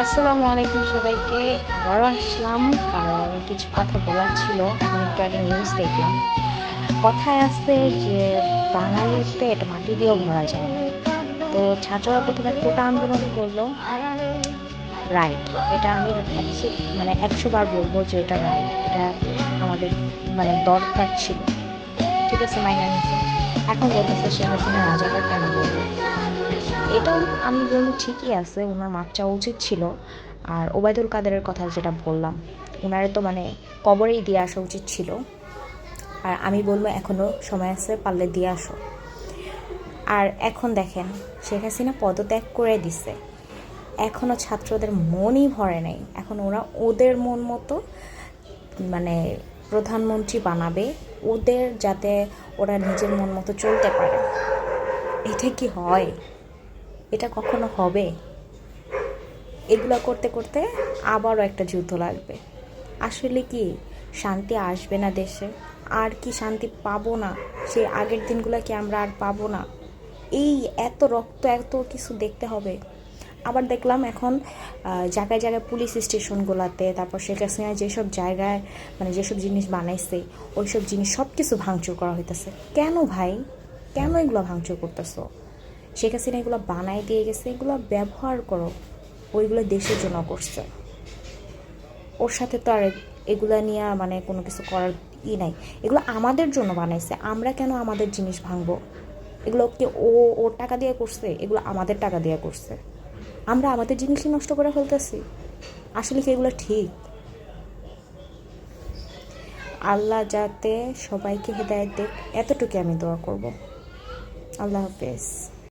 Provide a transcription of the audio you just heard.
আসসালামু আলাইকুম সবাইকে। আবারও আসলাম, কারণ কিছু কথা বলার ছিল। আমি একটু আগে নিউজ দেখলাম, কথায় আছে যে বাঙালির পেট মাটি দিয়েও ভরা যায় না। তো ছাত্ররা প্রথমে কোটা আন্দোলন করলো, রাইট। এটা আমি মানে 100 বার বলবো যে এটা রাইট, এটা আমাদের মানে দরকার ছিল। ঠিক আছে, মাইনে নিচ্ছে। এখন বলতেছে শেখ হাসিনা রাজাকার কেন বলবো? এটাও আমি বলবো ঠিকই আছে, ওনার মাপ চাওয়া উচিত ছিল। আর ওবায়দুল কাদেরের কথা যেটা বললাম, ওনারে তো মানে কবরেই দিয়ে আসা উচিত ছিল। আর আমি বলবো এখনও সময় আছে, পারলে দিয়ে আসো। আর এখন দেখেন, শেখ হাসিনা পদত্যাগ করে দিছে, এখনও ছাত্রদের মনই ভরে নাই। এখন ওরা ওদের মন মতো মানে প্রধানমন্ত্রী বানাবে, ওদের যাতে ওরা নিজের মন মতো চলতে পারে। এটা কি হয়? এটা কখনো হবে? এগুলো করতে করতে আবারও একটা যুদ্ধ লাগবে। আসলে কি শান্তি আসবে না দেশে? আর কি শান্তি পাবো না? সেই আগের দিনগুলো কি আমরা আর পাবো না? এই এত রক্ত, এত কিছু দেখতে হবে? আবার দেখলাম এখন জায়গায় জায়গায় পুলিশ স্টেশনগুলোতে, তারপর শেখ হাসিনা যেসব জায়গায় মানে যেসব জিনিস বানাইছে, ওইসব জিনিস সব কিছু ভাঙচুর করা হইতেছে। কেন ভাই? কেন এগুলো ভাঙচুর করতেছো? শেখ হাসিনা এগুলো বানাই দিয়ে গেছে, এগুলো ব্যবহার করো। ওইগুলো দেশের জন্য করছে, ওর সাথে তো আর এগুলা নিয়ে মানে কোনো কিছু করার নাই। এগুলো আমাদের জন্য বানাইছে, আমরা কেন আমাদের জিনিস ভাঙবো? এগুলো কি ওর টাকা দিয়ে করছে? এগুলো আমাদের টাকা দিয়ে করছে, আমরা আমাদের জিনিসই নষ্ট করে ফেলতেছি। আসলে কি এগুলো ঠিক? আল্লাহ যাতে সবাইকে হেদায়েত দেয়, এতটুকু আমি দোয়া করব। আল্লাহ হাফেজ।